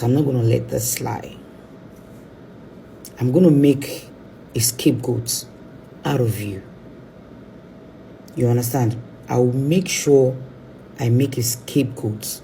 I'm not going to let this slide. I'm going to make a scapegoat out of you. You understand? I will make sure I make a scapegoat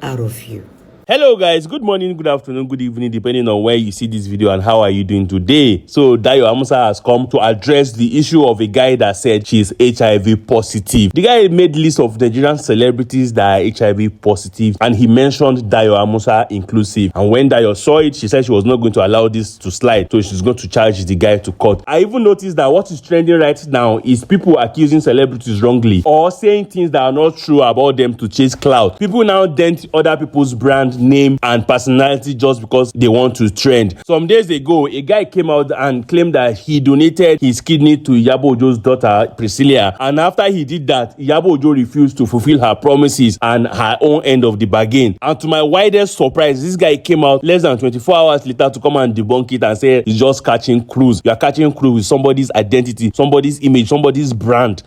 out of you. Hello guys, good morning, good afternoon, good evening, depending on where you see this video and how are you doing today. So Dayo Amusa has come to address the issue of a guy that said she's HIV positive. The guy made list of Nigerian celebrities that are HIV positive and he mentioned Dayo Amusa inclusive. And when Dayo saw it, she said she was not going to allow this to slide, so she's going to charge the guy to court. I even noticed that what is trending right now is people accusing celebrities wrongly or saying things that are not true about them to chase clout. People now dent other people's brand name and personality just because they want to trend. Some days ago, a guy came out and claimed that he donated his kidney to Iyabo Ojo's daughter Priscilla, and after he did that, Iyabo Ojo refused to fulfill her promises and her own end of the bargain. And to my widest surprise, this guy came out less than 24 hours later to come and debunk it and say he's just catching cruise. You are catching cruise with somebody's identity, somebody's image, somebody's brand.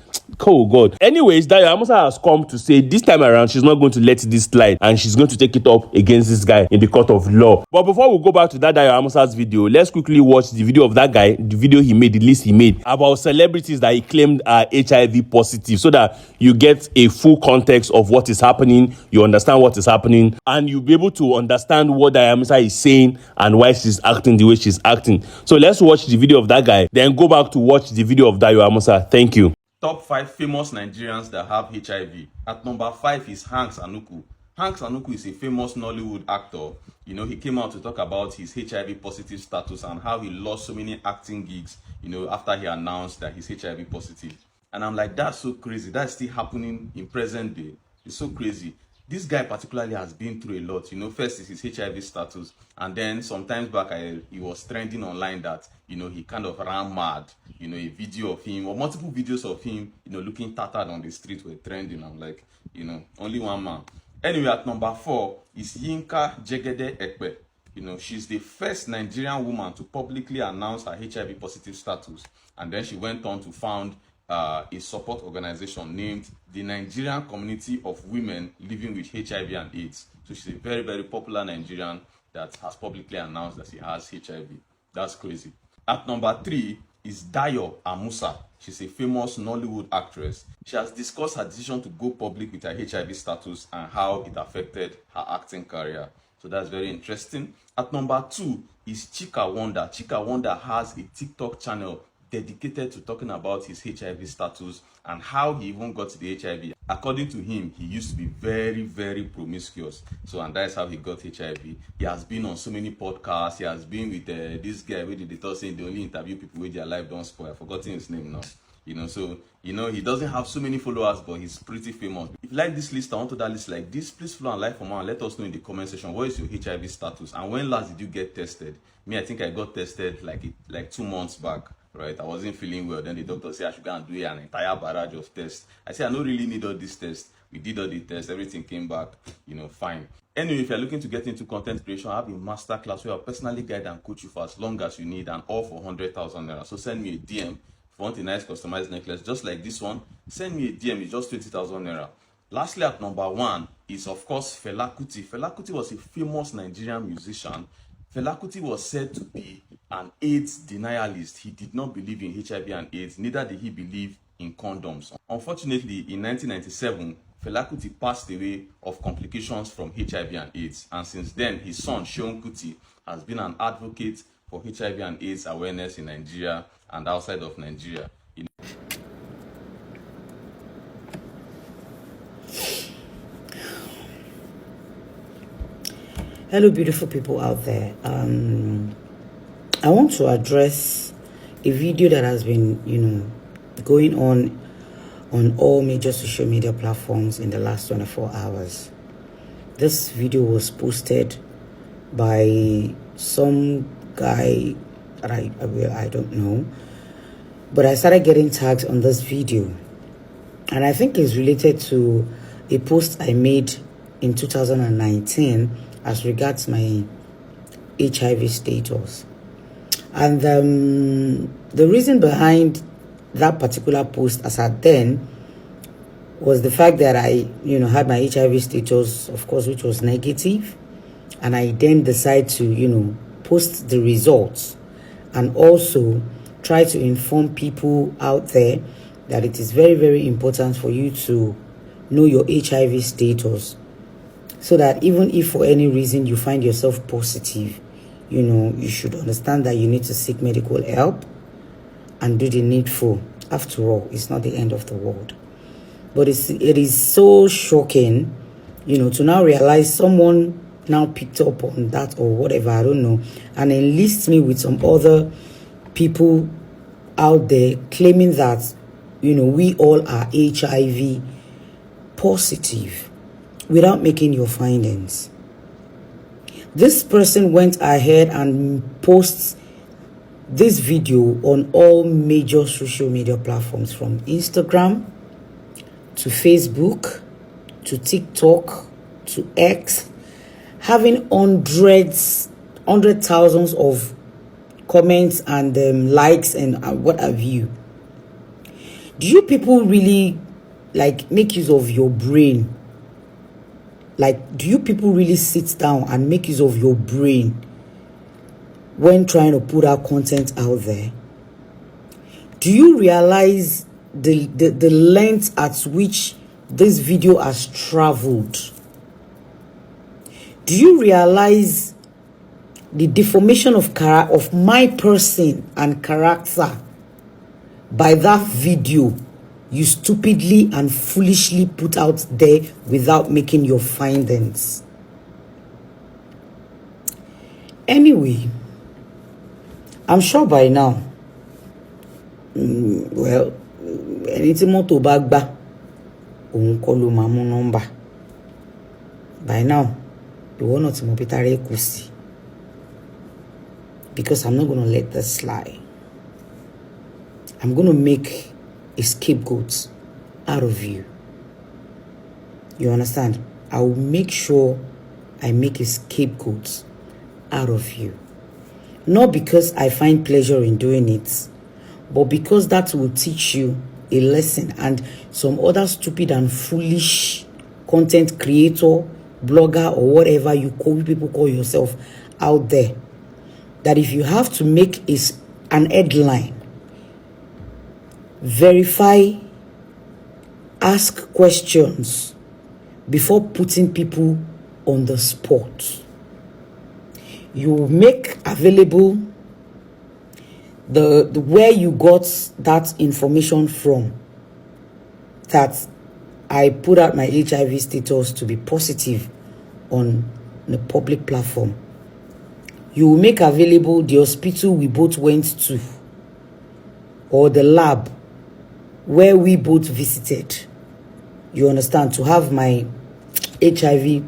Oh God. Anyways, Dayo Amusa has come to say this time around she's not going to let this slide and she's going to take it up against this guy in the court of law. But before we go back to that Dayo Amusa's video, let's quickly watch the video of that guy, the video he made, the list he made about celebrities that he claimed are HIV positive, so that you get a full context of what is happening, you understand what is happening, and you'll be able to understand what Dayo Amusa is saying and why she's acting the way she's acting. So let's watch the video of that guy, then go back to watch the video of Dayo Amusa. Thank you. Top 5 famous Nigerians that have HIV. At number 5 is Hanks Anuku. Hanks Anuku is a famous Nollywood actor. You know, he came out to talk about his HIV positive status and how he lost so many acting gigs, you know, after he announced that he's HIV positive. And I'm like, that's so crazy. That's still happening in present day. It's so crazy. This guy particularly has been through a lot. You know, first is his HIV status, and then sometimes back he was trending online that, you know, he kind of ran mad. You know, a video of him or multiple videos of him, you know, looking tattered on the street were trending. I'm like, you know, only one man. Anyway, at number 4 is Yinka Jegede Ekpe. You know, she's the first Nigerian woman to publicly announce her HIV positive status, and then she went on to found a support organization named the Nigerian Community of Women Living with HIV and AIDS. So she's a very, very popular Nigerian that has publicly announced that she has HIV. That's crazy. At number 3 is Dayo Amusa. She's a famous Nollywood actress. She has discussed her decision to go public with her HIV status and how it affected her acting career. So that's very interesting. At number 2 is Chika Wonder. Chika Wonder has a TikTok channel dedicated to talking about his HIV status and how he even got the HIV. According to him, he used to be very, very promiscuous. So, and that's how he got HIV. He has been on so many podcasts. He has been with this guy where they talk saying they only interview people with their life don't spoil. I've forgotten his name now. You know, so, you know, he doesn't have so many followers, but he's pretty famous. If you like this list, I want to that list like this, please follow and like for more and let us know in the comment section what is your HIV status and when last did you get tested. Me, I think I got tested like 2 months back. Right, I wasn't feeling well. Then the doctor said I should go and do an entire barrage of tests. I said I don't really need all these tests. We did all the tests, everything came back, you know, fine. Anyway, if you're looking to get into content creation, I have a master class where I'll personally guide and coach you for as long as you need, and all for 100,000 naira. So send me a DM if you want a nice customized necklace just like this one. Send me a DM, it's just 20,000 naira. Lastly, at number 1 is of course Fela Kuti. Fela Kuti was a famous Nigerian musician. Fela Kuti was said to be an AIDS denialist. He did not believe in HIV and AIDS, neither did he believe in condoms. Unfortunately, in 1997, Fela Kuti passed away of complications from HIV and AIDS, and since then, his son, Seun Kuti, has been an advocate for HIV and AIDS awareness in Nigeria and outside of Nigeria. Hello, beautiful people out there. I want to address a video that has been, you know, going on all major social media platforms in the last 24 hours. This video was posted by some guy that I don't know, but I started getting tags on this video, and I think it's related to a post I made in 2019 as regards my HIV status. And the reason behind that particular post as at then was the fact that I, you know, had my HIV status, of course, which was negative. and I then decide to, post the results and also try to inform people out there that it is very, very important for you to know your HIV status, so that even if for any reason you find yourself positive, you should understand that you need to seek medical help and do the needful. After all, it's not the end of the world. But it is so shocking, to now realize someone now picked up on that or whatever, I don't know, and enlist me with some other people out there claiming that, we all are HIV positive without making your findings. This person went ahead and posts this video on all major social media platforms, from Instagram to Facebook to TikTok to X, having hundred thousands of comments and likes and what have you. Do you people really make use of your brain? Do you people really sit down and make use of your brain when trying to put out content out there? Do you realize the length at which this video has traveled? Do you realize the defamation of my person and character by that video you stupidly and foolishly put out there without making your findings? Anyway, I'm sure by now, anything more to bag back, number. By now, you will not more Accuses, because I'm not going to let this slide. I'm going to make a scapegoat out of you. You understand? I will make sure I make a scapegoat out of you. Not because I find pleasure in doing it, but because that will teach you a lesson, and some other stupid and foolish content creator, blogger, or whatever people call yourself out there, that if you have to make an headline, verify, ask questions before putting people on the spot. You make available the where you got that information from, that I put out my HIV status to be positive on the public platform. You will make available the hospital we both went to, or the lab where we both visited, you understand, to have my HIV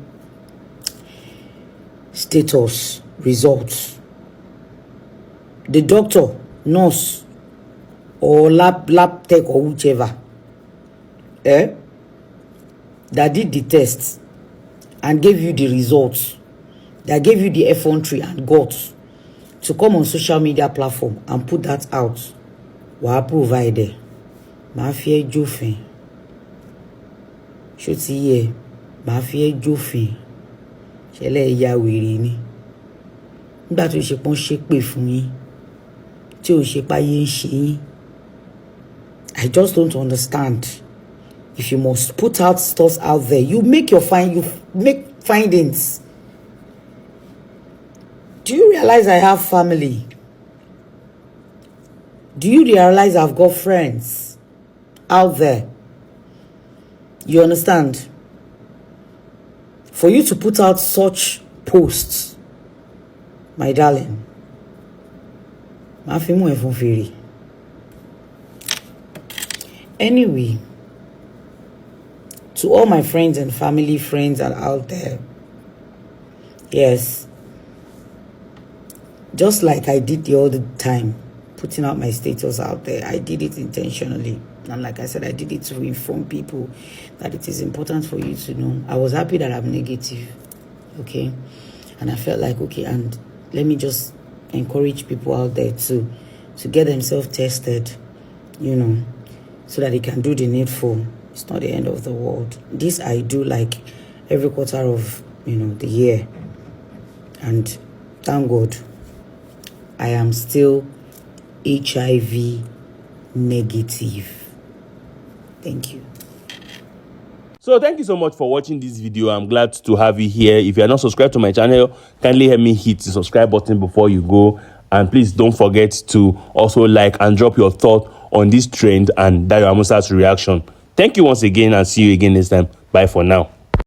status results. The doctor, nurse, or lab tech, or whichever, that did the test and gave you the results, that gave you the effrontery and guts to come on social media platform and put that out, will provide mafia jofin. Should see ye mafia jofin. Shele ya wèrè ni. Nígbà tó ṣe pọ́n ṣépè fún yín, tí ò ṣe páyé ń ṣe yín. I just don't understand. If you must put out stuff out there, you make findings. Do you realize I have family? Do you realize I've got friends out there? You understand? For you to put out such posts, my darling, anyway, to all my friends and family friends that are out there, yes, just like I did the other time, putting out my status out there, I did it intentionally. And like I said, I did it to inform people that it is important for you to know. I was happy that I'm negative, okay? And I felt like, okay, and let me just encourage people out there to get themselves tested, you know, so that they can do the needful. It's not the end of the world. This I do like every quarter of, the year. And thank God, I am still HIV negative. Thank you. So thank you so much for watching this video. I'm glad to have you here. If you are not subscribed to my channel, kindly help me hit the subscribe button before you go. And please don't forget to also like and drop your thought on this trend and Dayo Amusa's reaction. Thank you once again, and see you again next time. Bye for now.